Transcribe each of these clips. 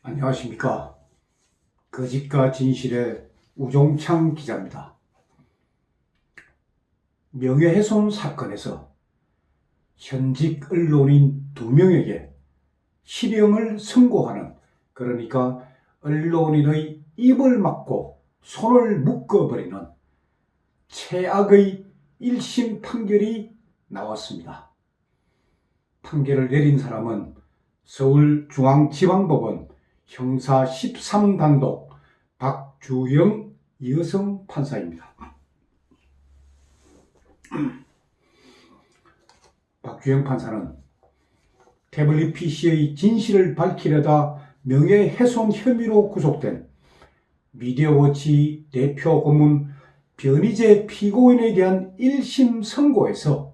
안녕하십니까. 거짓과 진실의 우종창 기자입니다. 명예훼손 사건에서 현직 언론인 2명에게 실형을 선고하는, 그러니까 언론인의 입을 막고 손을 묶어버리는 최악의 1심 판결이 나왔습니다. 판결을 내린 사람은 서울중앙지방법원 형사 13단독 박주영 여성 판사입니다. 박주영 판사는 태블릿 PC의 진실을 밝히려다 명예훼손 혐의로 구속된 미디어워치 대표 고문 변희재 피고인에 대한 1심 선고에서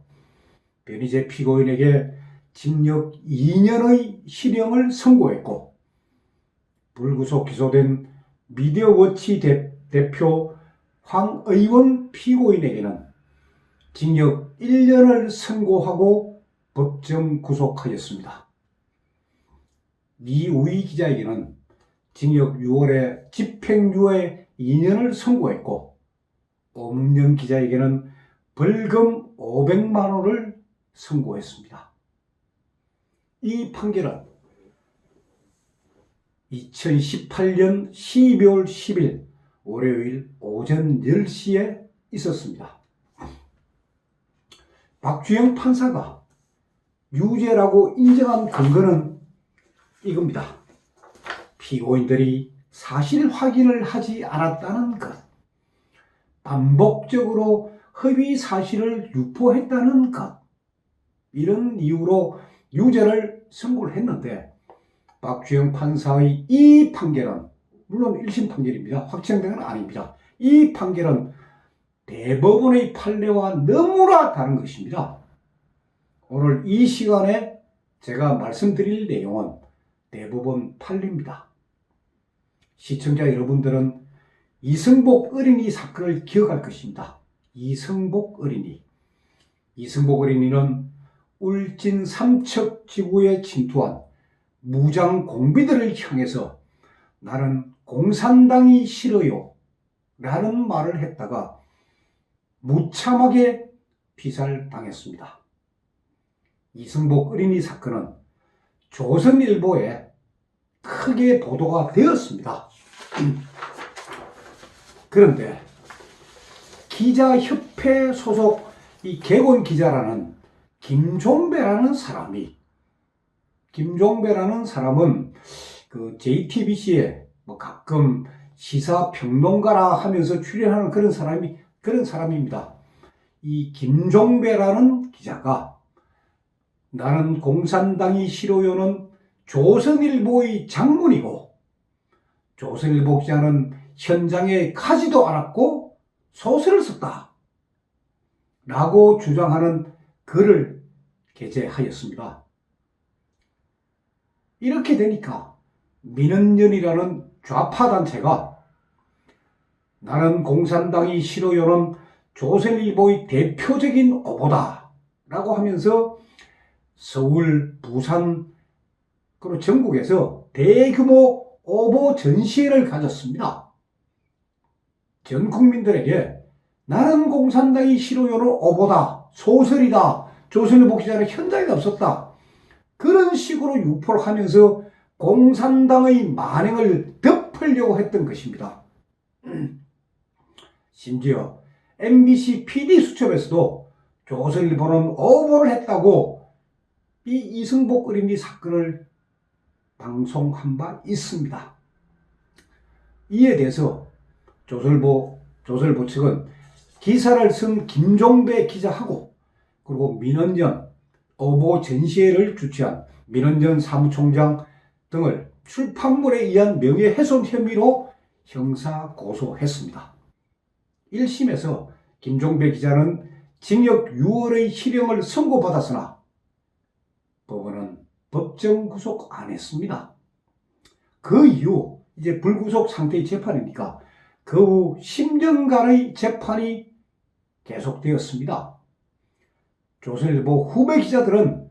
변희재 피고인에게 징역 2년의 실형을 선고했고, 불구속 기소된 미디어워치 대표 황의원 피고인에게는 징역 1년을 선고하고 법정 구속하였습니다. 이우희 기자에게는 징역 6월에 집행유예 2년을 선고했고, 오문영 기자에게는 벌금 500만 원을 선고했습니다. 이 판결은 2018년 12월 10일 월요일 오전 10시에 있었습니다. 박주영 판사가 유죄라고 인정한 근거는 이겁니다. 피고인들이 사실 확인을 하지 않았다는 것, 반복적으로 허위 사실을 유포했다는 것, 이런 이유로 유죄를 선고를 했는데, 박주영 판사의 이 판결은, 물론 1심 판결입니다. 확정된 건 아닙니다. 이 판결은 대법원의 판례와 너무나 다른 것입니다. 오늘 이 시간에 제가 말씀드릴 내용은 대법원 판례입니다. 시청자 여러분들은 이승복 어린이 사건을 기억할 것입니다. 이승복 어린이는 울진 삼척 지구에 침투한 무장 공비들을 향해서 나는 공산당이 싫어요 라는 말을 했다가 무참하게 피살당했습니다. 이승복 어린이 사건은 조선일보에 크게 보도가 되었습니다. 그런데 기자협회 소속 이 개곤 기자라는 김종배라는 사람은 그 JTBC에 뭐 가끔 시사평론가라 하면서 출연하는 그런 사람입니다. 이 김종배라는 기자가 나는 공산당이 싫어요는 조선일보의 장문이고, 조선일보 기자는 현장에 가지도 않았고 소설을 썼다 라고 주장하는 글을 게재하였습니다. 이렇게 되니까 민원연이라는 좌파 단체가 나는 공산당이 싫어요는 조선일보의 대표적인 오보다 라고 하면서 서울, 부산, 그리고 전국에서 대규모 오보 전시회를 가졌습니다. 전 국민들에게 나는 공산당이 싫어요는 오보다, 소설이다, 조선일보 기자는 현장에 없었다, 그런 식으로 유포를 하면서 공산당의 만행을 덮으려고 했던 것입니다. 심지어 MBC PD수첩에서도 조선일보는 오보를 했다고 이 이승복 어린이 사건을 방송한 바 있습니다. 이에 대해서 조선일보 측은 기사를 쓴 김종배 기자하고, 그리고 민원연 오보 전시회를 주최한 민원연 사무총장 등을 출판물에 의한 명예훼손 혐의로 형사 고소했습니다. 1심에서 김종배 기자는 징역 6월의 실형을 선고받았으나 법원은 법정 구속 안 했습니다. 그 이후 이제 불구속 상태의 재판이니까 그 후 10년간의 재판이 계속되었습니다. 조선일보 후배 기자들은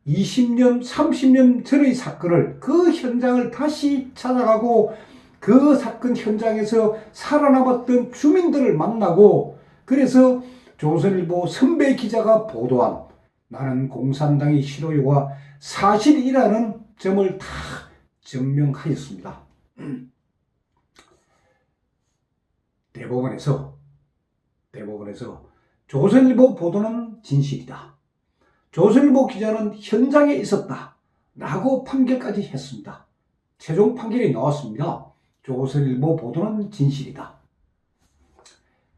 20년, 30년 전의 사건을 그 현장을 다시 찾아가고 그 사건 현장에서 살아남았던 주민들을 만나고 그래서 조선일보 선배 기자가 보도한 나는 공산당의 실효가 사실이라는 점을 다 증명하였습니다. 대법원에서 조선일보 보도는 진실이다. 조선일보 기자는 현장에 있었다. 라고 판결까지 했습니다. 최종 판결이 나왔습니다. 조선일보 보도는 진실이다.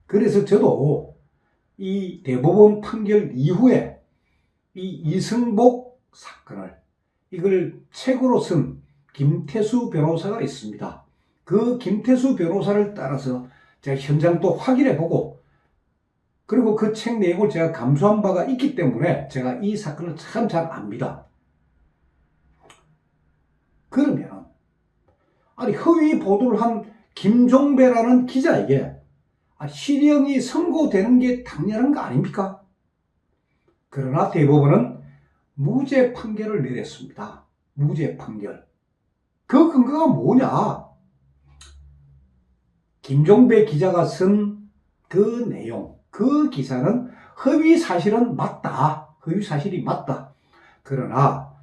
그래서 저도 이 대법원 판결 이후에 이 이승복 사건을 이걸 책으로 쓴 김태수 변호사가 있습니다. 그 김태수 변호사를 따라서 제가 현장도 확인해보고 그리고 그 책 내용을 제가 감수한 바가 있기 때문에 제가 이 사건을 참 잘 압니다. 그러면 아니 허위 보도를 한 김종배라는 기자에게 실형이 선고되는 게 당연한 거 아닙니까? 그러나 대법원은 무죄 판결을 내렸습니다. 무죄 판결. 그 근거가 뭐냐? 김종배 기자가 쓴 그 내용, 그 기사는 허위 사실은 맞다. 허위 사실이 맞다. 그러나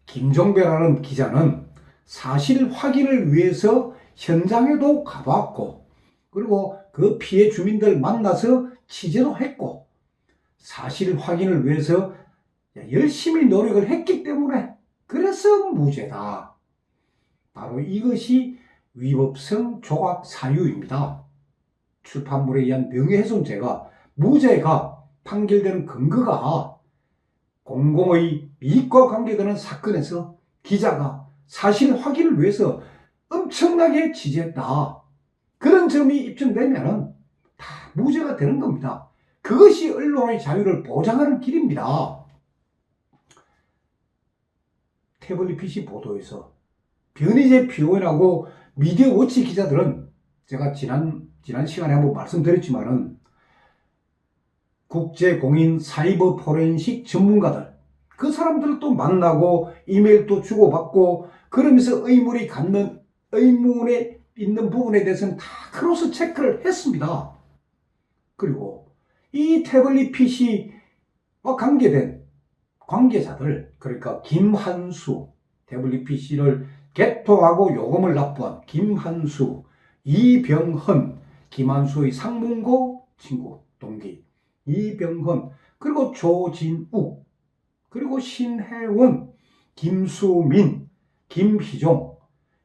김종배라는 기자는 사실 확인을 위해서 현장에도 가봤고 그리고 그 피해 주민들 만나서 취재도 했고 사실 확인을 위해서 열심히 노력을 했기 때문에 그래서 무죄다. 바로 이것이 위법성 조각 사유입니다. 출판물에 의한 명예훼손죄가 무죄가 판결되는 근거가 공공의 이익과 관계되는 사건에서 기자가 사실 확인을 위해서 엄청나게 취재했다. 그런 점이 입증되면 다 무죄가 되는 겁니다. 그것이 언론의 자유를 보장하는 길입니다. 태블릿 PC 보도에서 변희재 피고인하고 미디어워치 기자들은 제가 지난 시간에 한번 말씀드렸지만은 국제공인 사이버 포렌식 전문가들 그 사람들을 또 만나고 이메일도 주고받고 그러면서 의문에 있는 부분에 대해서는 다 크로스 체크를 했습니다. 그리고 이 태블릿 PC와 관계된 관계자들 그러니까 김한수 태블릿 PC를 개통하고 요금을 납부한 김한수, 이병헌, 김한수의 상문고 친구 동기 이병헌 그리고 조진욱 그리고 신혜원, 김수민, 김희종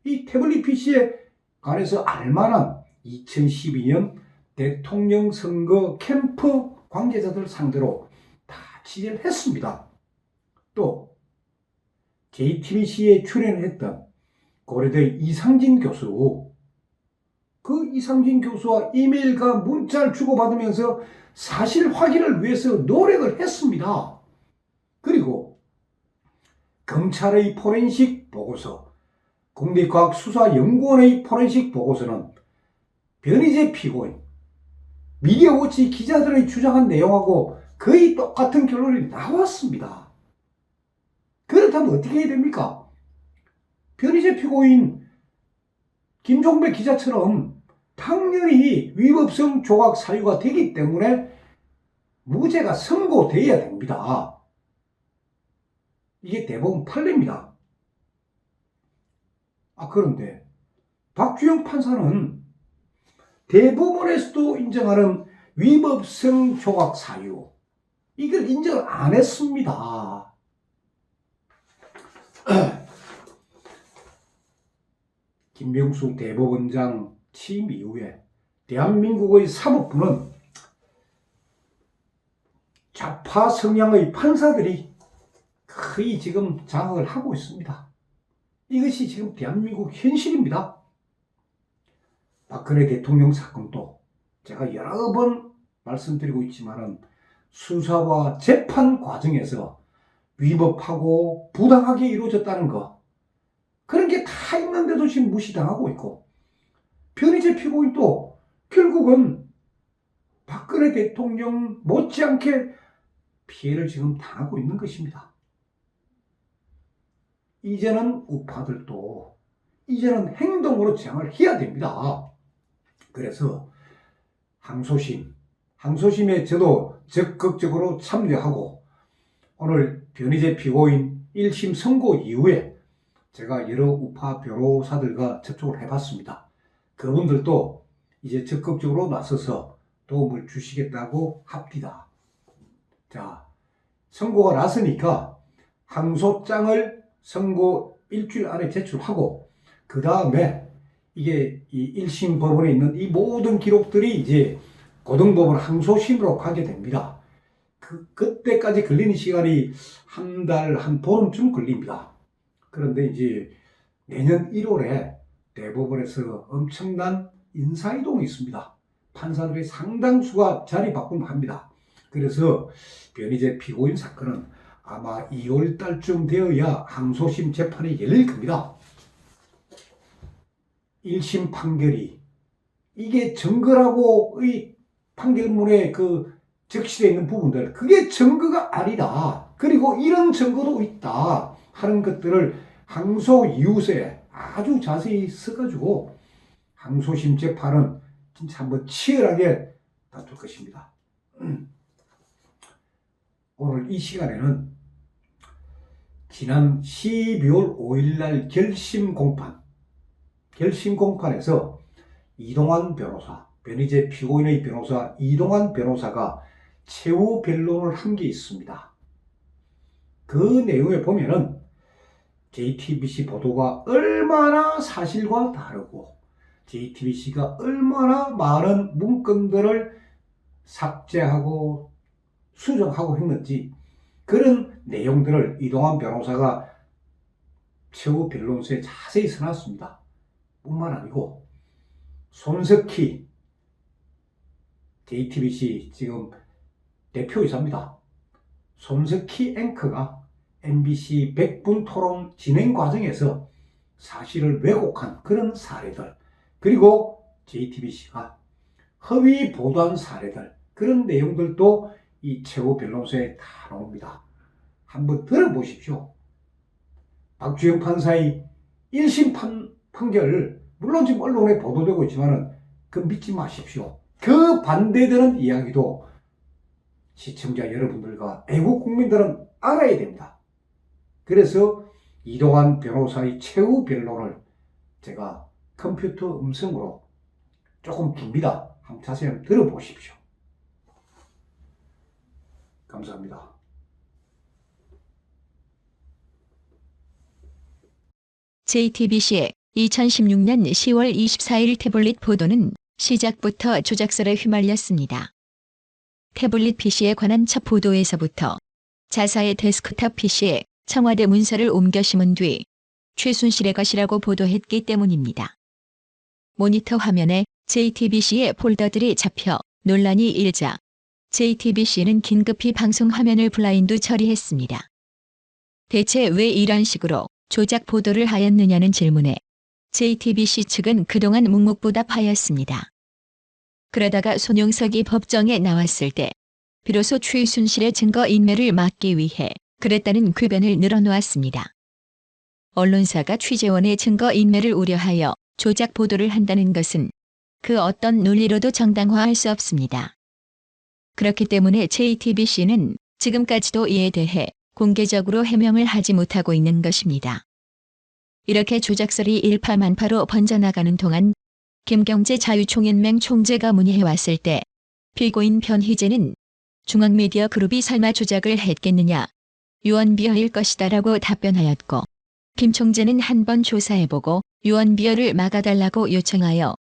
이 태블릿 PC에 관해서 알만한 2012년 대통령 선거 캠프 관계자들 상대로 다 취재를 했습니다. 또 JTBC에 출연했던 고려대 이상진 교수 그 이상진 교수와 이메일과 문자를 주고받으면서 사실 확인을 위해서 노력을 했습니다. 그리고 검찰의 포렌식 보고서 국립과학수사연구원의 포렌식 보고서는 변희재 피고인 미디어워치 기자들의 주장한 내용하고 거의 똑같은 결론이 나왔습니다. 그렇다면 어떻게 해야 됩니까? 변희재 피고인 김종배 기자처럼 당연히 위법성 조각 사유가 되기 때문에 무죄가 선고돼야 됩니다. 이게 대법원 판례입니다. 그런데 박주영 판사는 대법원에서도 인정하는 위법성 조각 사유 이걸 인정을 안 했습니다. 김병수 대법원장 취임 이후에 대한민국의 사법부는 좌파 성향의 판사들이 거의 지금 장악을 하고 있습니다. 이것이 지금 대한민국 현실입니다. 박근혜 대통령 사건도 제가 여러 번 말씀드리고 있지만은 수사와 재판 과정에서 위법하고 부당하게 이루어졌다는 거 그런 게 다 있는데도 지금 무시당하고 있고 변희재 피고인도 결국은 박근혜 대통령 못지않게 피해를 지금 당하고 있는 것입니다. 이제는 우파들도 이제는 행동으로 저항을 해야 됩니다. 그래서 항소심에 저도 적극적으로 참여하고 오늘 변희재 피고인 1심 선고 이후에 제가 여러 우파 변호사들과 접촉을 해봤습니다. 그분들도 이제 적극적으로 나서서 도움을 주시겠다고 합니다. 자, 선고가 났으니까 항소장을 선고 일주일 안에 제출하고 그 다음에 이게 이 1심 법원에 있는 이 모든 기록들이 이제 고등법원 항소심으로 가게 됩니다. 그때까지 걸리는 시간이 한 달, 한 보름쯤 걸립니다. 그런데 이제 내년 1월에 대법원에서 엄청난 인사이동이 있습니다. 판사들의 상당수가 자리 바꿈을 합니다. 그래서 변희재 피고인 사건은 아마 2월 달쯤 되어야 항소심 재판이 열릴 겁니다. 1심 판결이 이게 증거라고 의 판결문에 적시되어 있는 부분들, 그게 증거가 아니다. 그리고 이런 증거도 있다 하는 것들을 항소 이유서에 아주 자세히 써가지고 항소심 재판은 진짜 한번 치열하게 다툴 것입니다. 오늘 이 시간에는 지난 12월 5일 날 결심 공판에서 이동환 변호사, 변희재 피고인의 변호사 이동환 변호사가 최후 변론을 한 게 있습니다. 그 내용에 보면은 JTBC 보도가 얼마나 사실과 다르고 JTBC가 얼마나 많은 문건들을 삭제하고 수정하고 했는지 그런 내용들을 이동환 변호사가 최후 변론서에 자세히 써놨습니다. 뿐만 아니고 손석희 JTBC 지금 대표이사입니다. 손석희 앵커가 MBC 100분 토론 진행 과정에서 사실을 왜곡한 그런 사례들, 그리고 JTBC가 허위 보도한 사례들, 그런 내용들도 이 최후 변론서에 다 나옵니다. 한번 들어보십시오. 박주영 판사의 1심 판결, 물론 지금 언론에 보도되고 있지만 그 믿지 마십시오. 그 반대되는 이야기도 시청자 여러분들과 애국 국민들은 알아야 됩니다. 그래서 이동환 변호사의 최후 변론을 제가 컴퓨터 음성으로 조금 깁니다. 한번 자세히 한번 들어보십시오. 감사합니다. JTBC의 2016년 10월 24일 태블릿 보도는 시작부터 조작설에 휘말렸습니다. 태블릿 PC에 관한 첫 보도에서부터 자사의 데스크탑 PC에 청와대 문서를 옮겨 심은 뒤 최순실의 것이라고 보도했기 때문입니다. 모니터 화면에 JTBC의 폴더들이 잡혀 논란이 일자 JTBC는 긴급히 방송 화면을 블라인드 처리했습니다. 대체 왜 이런 식으로 조작 보도를 하였느냐는 질문에 JTBC 측은 그동안 묵묵부답하였습니다. 그러다가 손용석이 법정에 나왔을 때 비로소 최순실의 증거인멸을 막기 위해 그랬다는 궤변을 늘어놓았습니다. 언론사가 취재원의 증거인멸을 우려하여 조작 보도를 한다는 것은 그 어떤 논리로도 정당화할 수 없습니다. 그렇기 때문에 JTBC는 지금까지도 이에 대해 공개적으로 해명을 하지 못하고 있는 것입니다. 이렇게 조작설이 일파만파로 번져나가는 동안 김경재 자유총연맹 총재가 문의해왔을 때 피고인 변희재는 중앙미디어 그룹이 설마 조작을 했겠느냐, 유언비어일 것이다라고 답변하였고, 김 총재는 한번 조사해보고 유언비어를 막아달라고 요청하여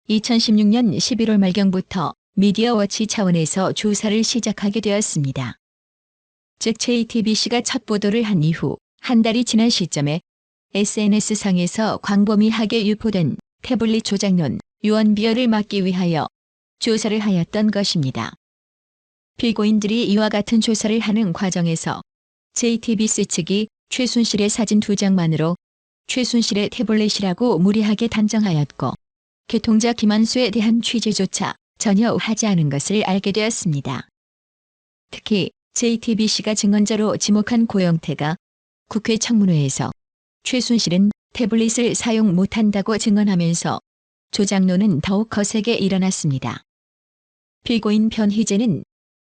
2016년 11월 말경부터 미디어워치 차원에서 조사를 시작하게 되었습니다. 즉 JTBC가 첫 보도를 한 이후 한 달이 지난 시점에 SNS상에서 광범위하게 유포된 태블릿 조작론, 유언비어를 막기 위하여 조사를 하였던 것입니다. 피고인들이 이와 같은 조사를 하는 과정에서 JTBC 측이 최순실의 사진 2장만으로 최순실의 태블릿이라고 무리하게 단정하였고 개통자 김한수에 대한 취재조차 전혀 하지 않은 것을 알게 되었습니다. 특히 JTBC가 증언자로 지목한 고영태가 국회 청문회에서 최순실은 태블릿을 사용 못한다고 증언하면서 조작론은 더욱 거세게 일어났습니다. 피고인 변희재는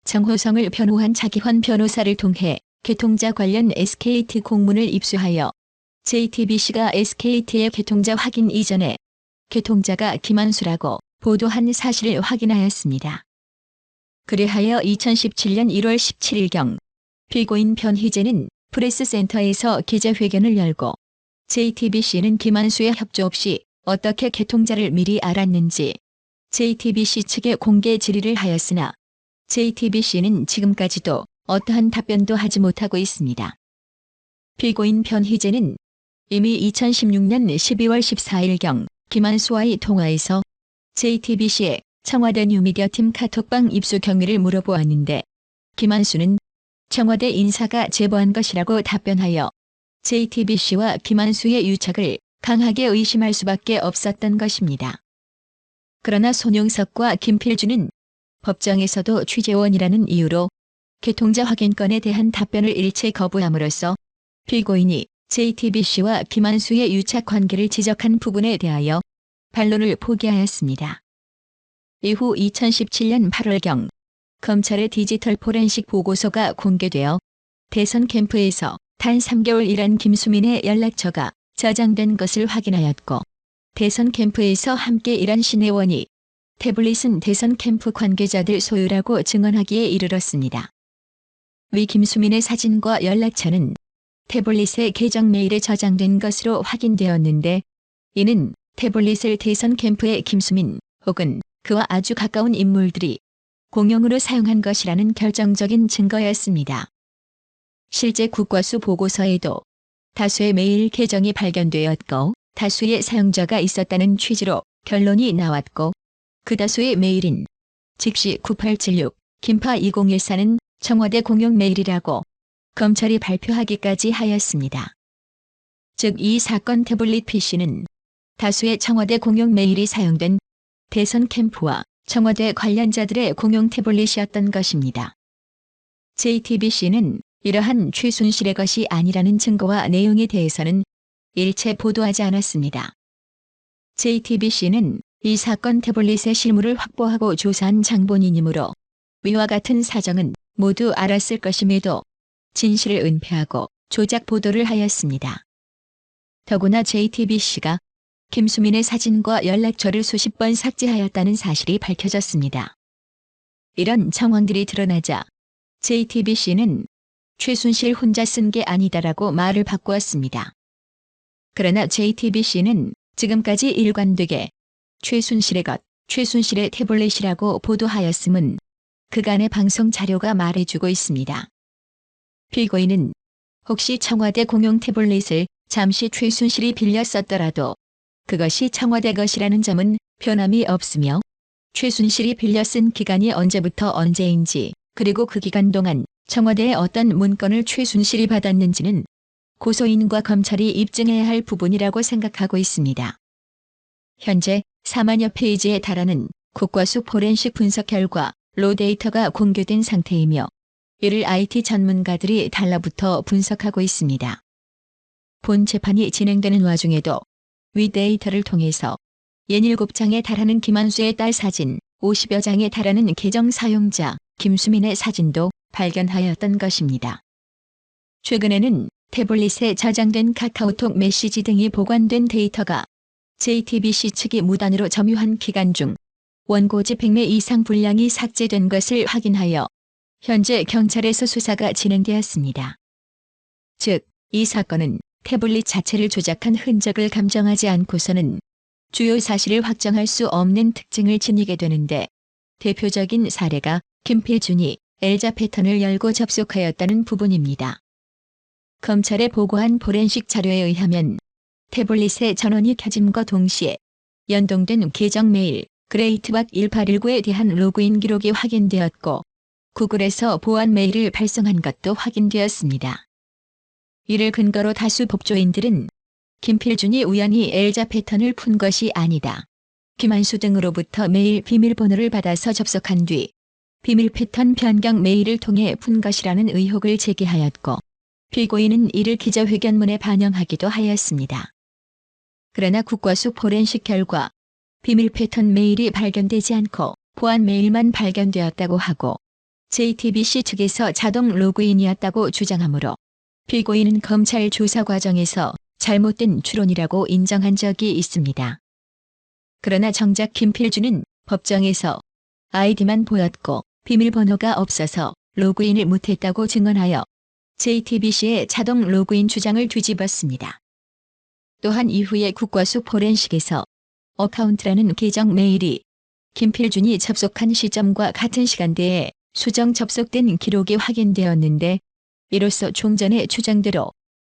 정호성을 변호한 차기환 변호사를 통해 개통자 관련 SKT 공문을 입수하여 JTBC가 SKT의 개통자 확인 이전에 개통자가 김한수라고 보도한 사실을 확인하였습니다. 그리하여 2017년 1월 17일경 피고인 변희재는 프레스센터에서 기자회견을 열고 JTBC는 김한수의 협조 없이 어떻게 개통자를 미리 알았는지 JTBC 측에 공개 질의를 하였으나 JTBC는 지금까지도 어떠한 답변도 하지 못하고 있습니다. 피고인 변희재는 이미 2016년 12월 14일경 김한수와의 통화에서 JTBC의 청와대 뉴미디어팀 카톡방 입수 경위를 물어보았는데 김한수는 청와대 인사가 제보한 것이라고 답변하여 JTBC와 김한수의 유착을 강하게 의심할 수밖에 없었던 것입니다. 그러나 손용석과 김필주는 법정에서도 취재원이라는 이유로 개통자 확인건에 대한 답변을 일체 거부함으로써 피고인이 JTBC와 김한수의 유착 관계를 지적한 부분에 대하여 반론을 포기하였습니다. 이후 2017년 8월경 검찰의 디지털 포렌식 보고서가 공개되어 대선 캠프에서 단 3개월 일한 김수민의 연락처가 저장된 것을 확인하였고 대선 캠프에서 함께 일한 신혜원이 태블릿은 대선 캠프 관계자들 소유라고 증언하기에 이르렀습니다. 위 김수민의 사진과 연락처는 태블릿의 계정 메일에 저장된 것으로 확인되었는데 이는 태블릿을 대선 캠프의 김수민 혹은 그와 아주 가까운 인물들이 공용으로 사용한 것이라는 결정적인 증거였습니다. 실제 국과수 보고서에도 다수의 메일 계정이 발견되었고 다수의 사용자가 있었다는 취지로 결론이 나왔고 그 다수의 메일인 직시 9876, 김파 2014는 청와대 공용 메일이라고 검찰이 발표하기까지 하였습니다. 즉 이 사건 태블릿 PC는 다수의 청와대 공용 메일이 사용된 대선 캠프와 청와대 관련자들의 공용 태블릿이었던 것입니다. JTBC는 이러한 최순실의 것이 아니라는 증거와 내용에 대해서는 일체 보도하지 않았습니다. JTBC는 이 사건 태블릿의 실물을 확보하고 조사한 장본인이므로 위와 같은 사정은 모두 알았을 것임에도 진실을 은폐하고 조작 보도를 하였습니다. 더구나 JTBC가 김수민의 사진과 연락처를 수십 번 삭제하였다는 사실이 밝혀졌습니다. 이런 정황들이 드러나자 JTBC는 최순실 혼자 쓴 게 아니다라고 말을 바꾸었습니다. 그러나 JTBC는 지금까지 일관되게 최순실의 것, 최순실의 태블릿이라고 보도하였음은 그간의 방송 자료가 말해주고 있습니다. 피고인은 혹시 청와대 공용 태블릿을 잠시 최순실이 빌려 썼더라도 그것이 청와대 것이라는 점은 변함이 없으며 최순실이 빌려 쓴 기간이 언제부터 언제인지 그리고 그 기간 동안 청와대의 어떤 문건을 최순실이 받았는지는 고소인과 검찰이 입증해야 할 부분이라고 생각하고 있습니다. 현재 4만여 페이지에 달하는 국과수 포렌식 분석 결과 로 데이터가 공개된 상태이며 이를 IT 전문가들이 달라붙어 분석하고 있습니다. 본 재판이 진행되는 와중에도 위 데이터를 통해서 67장에 달하는 김한수의 딸 사진, 50여 장에 달하는 계정 사용자 김수민의 사진도 발견하였던 것입니다. 최근에는 태블릿에 저장된 카카오톡 메시지 등이 보관된 데이터가 JTBC 측이 무단으로 점유한 기간 중 원고지 100매 이상 분량이 삭제된 것을 확인하여 현재 경찰에서 수사가 진행되었습니다. 즉, 이 사건은 태블릿 자체를 조작한 흔적을 감정하지 않고서는 주요 사실을 확정할 수 없는 특징을 지니게 되는데 대표적인 사례가 김필준이 엘자 패턴을 열고 접속하였다는 부분입니다. 검찰에 보고한 포렌식 자료에 의하면 태블릿의 전원이 켜짐과 동시에 연동된 계정 메일 그레이트박 1819에 대한 로그인 기록이 확인되었고 구글에서 보안 메일을 발송한 것도 확인되었습니다. 이를 근거로 다수 법조인들은 김필준이 우연히 엘자 패턴을 푼 것이 아니다. 김한수 등으로부터 메일 비밀번호를 받아서 접속한 뒤 비밀 패턴 변경 메일을 통해 푼 것이라는 의혹을 제기하였고 피고인은 이를 기자회견문에 반영하기도 하였습니다. 그러나 국과수 포렌식 결과 비밀 패턴 메일이 발견되지 않고 보안 메일만 발견되었다고 하고 JTBC 측에서 자동 로그인이었다고 주장하므로 피고인은 검찰 조사 과정에서 잘못된 추론이라고 인정한 적이 있습니다. 그러나 정작 김필주는 법정에서 아이디만 보였고 비밀번호가 없어서 로그인을 못했다고 증언하여 JTBC의 자동 로그인 주장을 뒤집었습니다. 또한 이후에 국과수 포렌식에서 어카운트라는 계정 메일이 김필준이 접속한 시점과 같은 시간대에 수정 접속된 기록이 확인되었는데 이로써 종전의 주장대로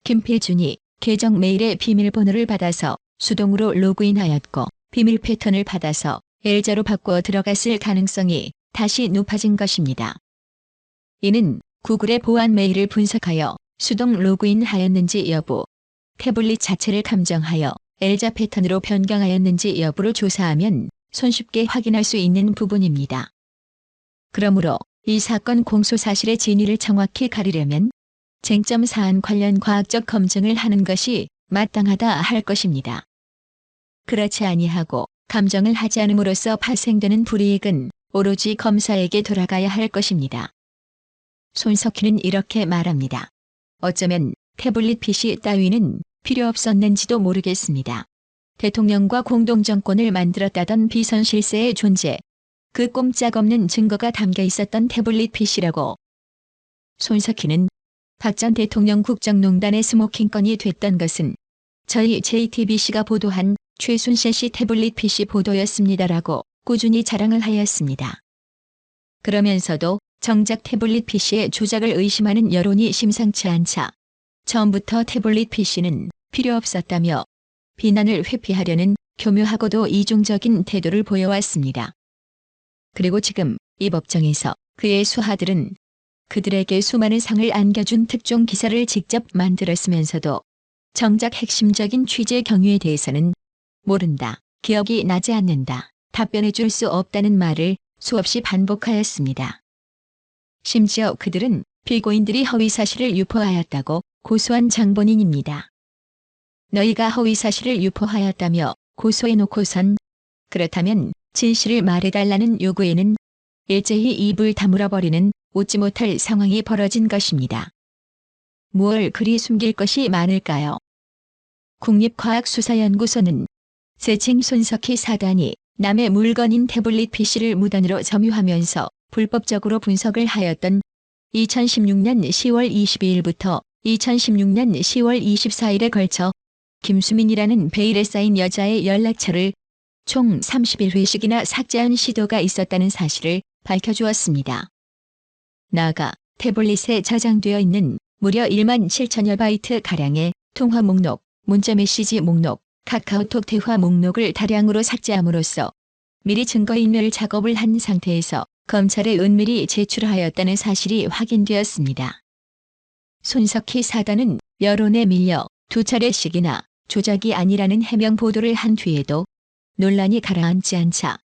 김필준이 계정 메일의 비밀번호를 받아서 수동으로 로그인하였고 비밀 패턴을 받아서 L자로 바꿔 들어갔을 가능성이 다시 높아진 것입니다. 이는 구글의 보안 메일을 분석하여 수동 로그인하였는지 여부, 태블릿 자체를 감정하여 L자 패턴으로 변경하였는지 여부를 조사하면 손쉽게 확인할 수 있는 부분입니다. 그러므로 이 사건 공소 사실의 진위를 정확히 가리려면 쟁점 사안 관련 과학적 검증을 하는 것이 마땅하다 할 것입니다. 그렇지 아니하고 감정을 하지 않음으로써 발생되는 불이익은 오로지 검사에게 돌아가야 할 것입니다. 손석희는 이렇게 말합니다. 어쩌면 태블릿 PC 따위는 필요 없었는지도 모르겠습니다. 대통령과 공동정권을 만들었다던 비선실세의 존재, 그 꼼짝없는 증거가 담겨 있었던 태블릿 PC라고. 손석희는 박 전 대통령 국정농단의 스모킹건이 됐던 것은 저희 JTBC가 보도한 최순실 씨 태블릿 PC 보도였습니다라고 꾸준히 자랑을 하였습니다. 그러면서도 정작 태블릿 PC의 조작을 의심하는 여론이 심상치 않자 처음부터 태블릿 PC는 필요 없었다며 비난을 회피하려는 교묘하고도 이중적인 태도를 보여왔습니다. 그리고 지금 이 법정에서 그의 수하들은 그들에게 수많은 상을 안겨준 특종 기사를 직접 만들었으면서도 정작 핵심적인 취재 경위에 대해서는 모른다, 기억이 나지 않는다, 답변해 줄 수 없다는 말을 수없이 반복하였습니다. 심지어 그들은 피고인들이 허위사실을 유포하였다고 고소한 장본인입니다. 너희가 허위사실을 유포하였다며 고소해놓고선 그렇다면 진실을 말해달라는 요구에는 일제히 입을 다물어버리는 웃지 못할 상황이 벌어진 것입니다. 무얼 그리 숨길 것이 많을까요? 국립과학수사연구소는 세칭 손석희 사단이 남의 물건인 태블릿 PC를 무단으로 점유하면서 불법적으로 분석을 하였던 2016년 10월 22일부터 2016년 10월 24일에 걸쳐 김수민이라는 베일에 쌓인 여자의 연락처를 총 31회씩이나 삭제한 시도가 있었다는 사실을 밝혀주었습니다. 나아가 태블릿에 저장되어 있는 무려 1만 7천여 바이트 가량의 통화 목록, 문자 메시지 목록, 카카오톡 대화 목록을 다량으로 삭제함으로써 미리 증거인멸 작업을 한 상태에서 검찰에 은밀히 제출하였다는 사실이 확인되었습니다. 손석희 사단은 여론에 밀려 2차례씩이나 조작이 아니라는 해명 보도를 한 뒤에도 논란이 가라앉지 않자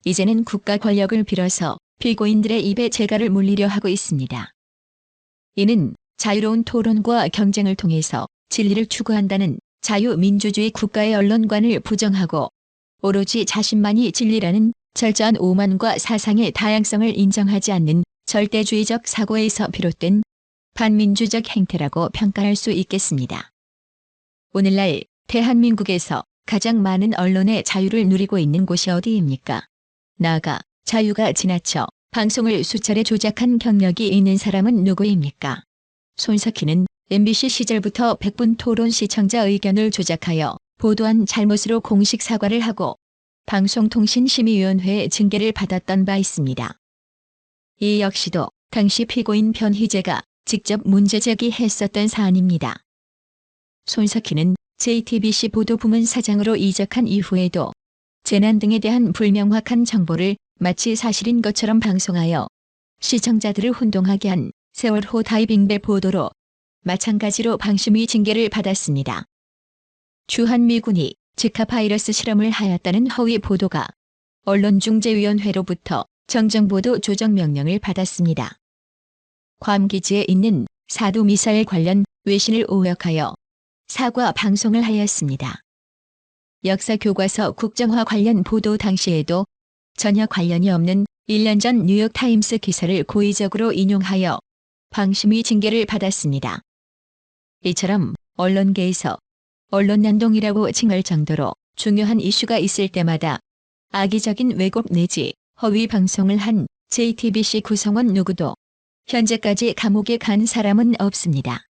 이제는 국가 권력을 빌어서 피고인들의 입에 재갈을 물리려 하고 있습니다. 이는 자유로운 토론과 경쟁을 통해서 진리를 추구한다는 자유민주주의 국가의 언론관을 부정하고 오로지 자신만이 진리라는 철저한 오만과 사상의 다양성을 인정하지 않는 절대주의적 사고에서 비롯된 반민주적 행태라고 평가할 수 있겠습니다. 오늘날 대한민국에서 가장 많은 언론의 자유를 누리고 있는 곳이 어디입니까? 나아가 자유가 지나쳐 방송을 수차례 조작한 경력이 있는 사람은 누구입니까? 손석희는 MBC 시절부터 100분 토론 시청자 의견을 조작하여 보도한 잘못으로 공식 사과를 하고 방송통신심의위원회의 징계를 받았던 바 있습니다. 이 역시도 당시 피고인 변희재가 직접 문제 제기했었던 사안입니다. 손석희는 JTBC 보도부문 사장으로 이적한 이후에도 재난 등에 대한 불명확한 정보를 마치 사실인 것처럼 방송하여 시청자들을 혼동하게 한 세월호 다이빙배 보도로 마찬가지로 방심위 징계를 받았습니다. 주한미군이 지카 바이러스 실험을 하였다는 허위 보도가 언론중재위원회로부터 정정보도 조정 명령을 받았습니다. 괌 기지에 있는 사두 미사일 관련 외신을 오역하여 사과 방송을 하였습니다. 역사 교과서 국정화 관련 보도 당시에도 전혀 관련이 없는 1년 전 뉴욕타임스 기사를 고의적으로 인용하여 방심위 징계를 받았습니다. 이처럼 언론계에서 언론난동이라고 칭할 정도로 중요한 이슈가 있을 때마다 악의적인 왜곡 내지 허위 방송을 한 JTBC 구성원 누구도 현재까지 감옥에 간 사람은 없습니다.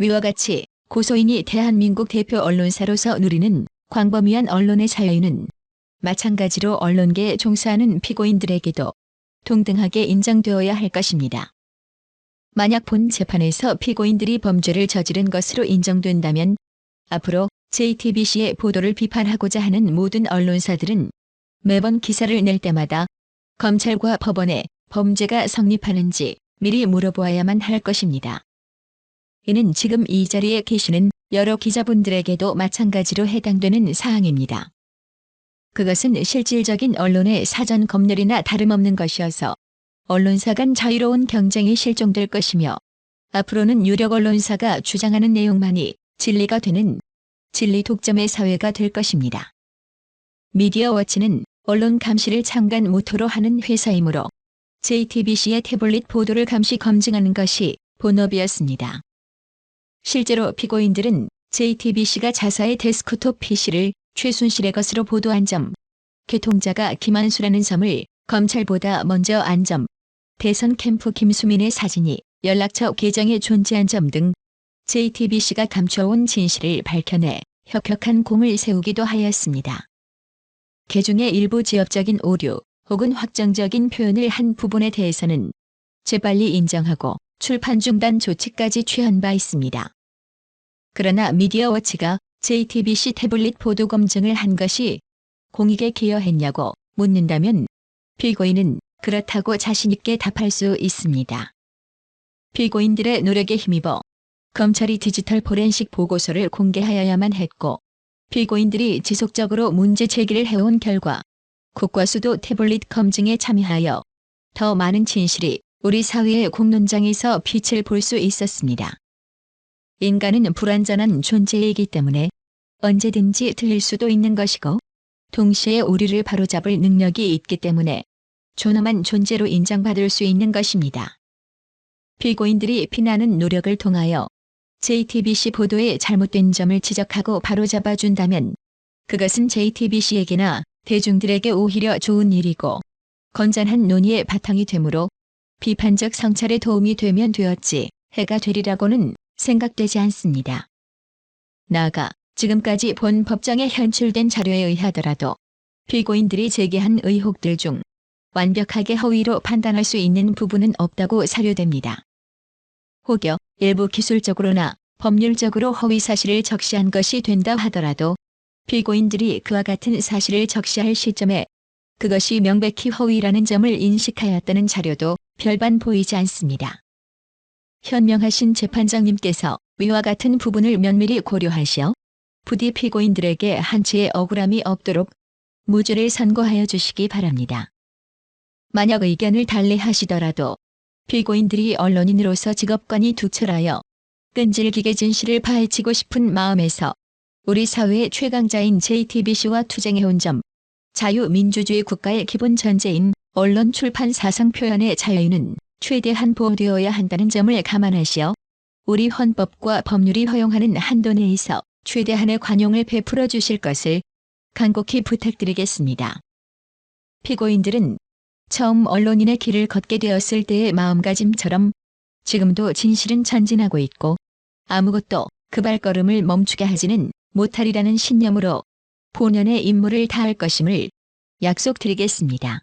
위와 같이 고소인이 대한민국 대표 언론사로서 누리는 광범위한 언론의 자유는 마찬가지로 언론계에 종사하는 피고인들에게도 동등하게 인정되어야 할 것입니다. 만약 본 재판에서 피고인들이 범죄를 저지른 것으로 인정된다면 앞으로 JTBC의 보도를 비판하고자 하는 모든 언론사들은 매번 기사를 낼 때마다 검찰과 법원에 범죄가 성립하는지 미리 물어보아야만 할 것입니다. 이는 지금 이 자리에 계시는 여러 기자분들에게도 마찬가지로 해당되는 사항입니다. 그것은 실질적인 언론의 사전 검열이나 다름없는 것이어서 언론사 간 자유로운 경쟁이 실종될 것이며 앞으로는 유력 언론사가 주장하는 내용만이 진리가 되는 진리 독점의 사회가 될 것입니다. 미디어워치는 언론 감시를 창간 모토로 하는 회사이므로 JTBC의 태블릿 보도를 감시 검증하는 것이 본업이었습니다. 실제로 피고인들은 JTBC가 자사의 데스크톱 PC를 최순실의 것으로 보도한 점, 개통자가 김한수라는 점을 검찰보다 먼저 안 점, 대선 캠프 김수민의 사진이 연락처 계정에 존재한 점 등 JTBC가 감춰온 진실을 밝혀내 혁혁한 공을 세우기도 하였습니다. 개중의 일부 지역적인 오류 혹은 확정적인 표현을 한 부분에 대해서는 재빨리 인정하고 출판 중단 조치까지 취한 바 있습니다. 그러나 미디어워치가 JTBC 태블릿 보도 검증을 한 것이 공익에 기여했냐고 묻는다면 피고인은 그렇다고 자신있게 답할 수 있습니다. 피고인들의 노력에 힘입어 검찰이 디지털 포렌식 보고서를 공개하여야만 했고 피고인들이 지속적으로 문제 제기를 해온 결과 국과수도 태블릿 검증에 참여하여 더 많은 진실이 우리 사회의 공론장에서 빛을 볼 수 있었습니다. 인간은 불완전한 존재이기 때문에 언제든지 틀릴 수도 있는 것이고 동시에 우리를 바로잡을 능력이 있기 때문에 존엄한 존재로 인정받을 수 있는 것입니다. 피고인들이 피나는 노력을 통하여 JTBC 보도의 잘못된 점을 지적하고 바로잡아준다면 그것은 JTBC에게나 대중들에게 오히려 좋은 일이고 건전한 논의의 바탕이 되므로 비판적 성찰에 도움이 되면 되었지 해가 되리라고는 생각되지 않습니다. 나아가 지금까지 본 법정에 현출된 자료에 의하더라도 피고인들이 제기한 의혹들 중 완벽하게 허위로 판단할 수 있는 부분은 없다고 사료됩니다. 혹여 일부 기술적으로나 법률적으로 허위 사실을 적시한 것이 된다 하더라도 피고인들이 그와 같은 사실을 적시할 시점에 그것이 명백히 허위라는 점을 인식하였다는 자료도 별반 보이지 않습니다. 현명하신 재판장님께서 위와 같은 부분을 면밀히 고려하시어 부디 피고인들에게 한치의 억울함이 없도록 무죄를 선고하여 주시기 바랍니다. 만약 의견을 달리 하시더라도 피고인들이 언론인으로서 직업관이 투철하여 끈질기게 진실을 파헤치고 싶은 마음에서 우리 사회의 최강자인 JTBC와 투쟁해온 점, 자유민주주의 국가의 기본 전제인 언론 출판 사상 표현의 자유는 최대한 보호되어야 한다는 점을 감안하시어 우리 헌법과 법률이 허용하는 한도 내에서 최대한의 관용을 베풀어 주실 것을 간곡히 부탁드리겠습니다. 피고인들은 처음 언론인의 길을 걷게 되었을 때의 마음가짐처럼 지금도 진실은 전진하고 있고 아무것도 그 발걸음을 멈추게 하지는 못하리라는 신념으로 본연의 임무를 다할 것임을 약속드리겠습니다.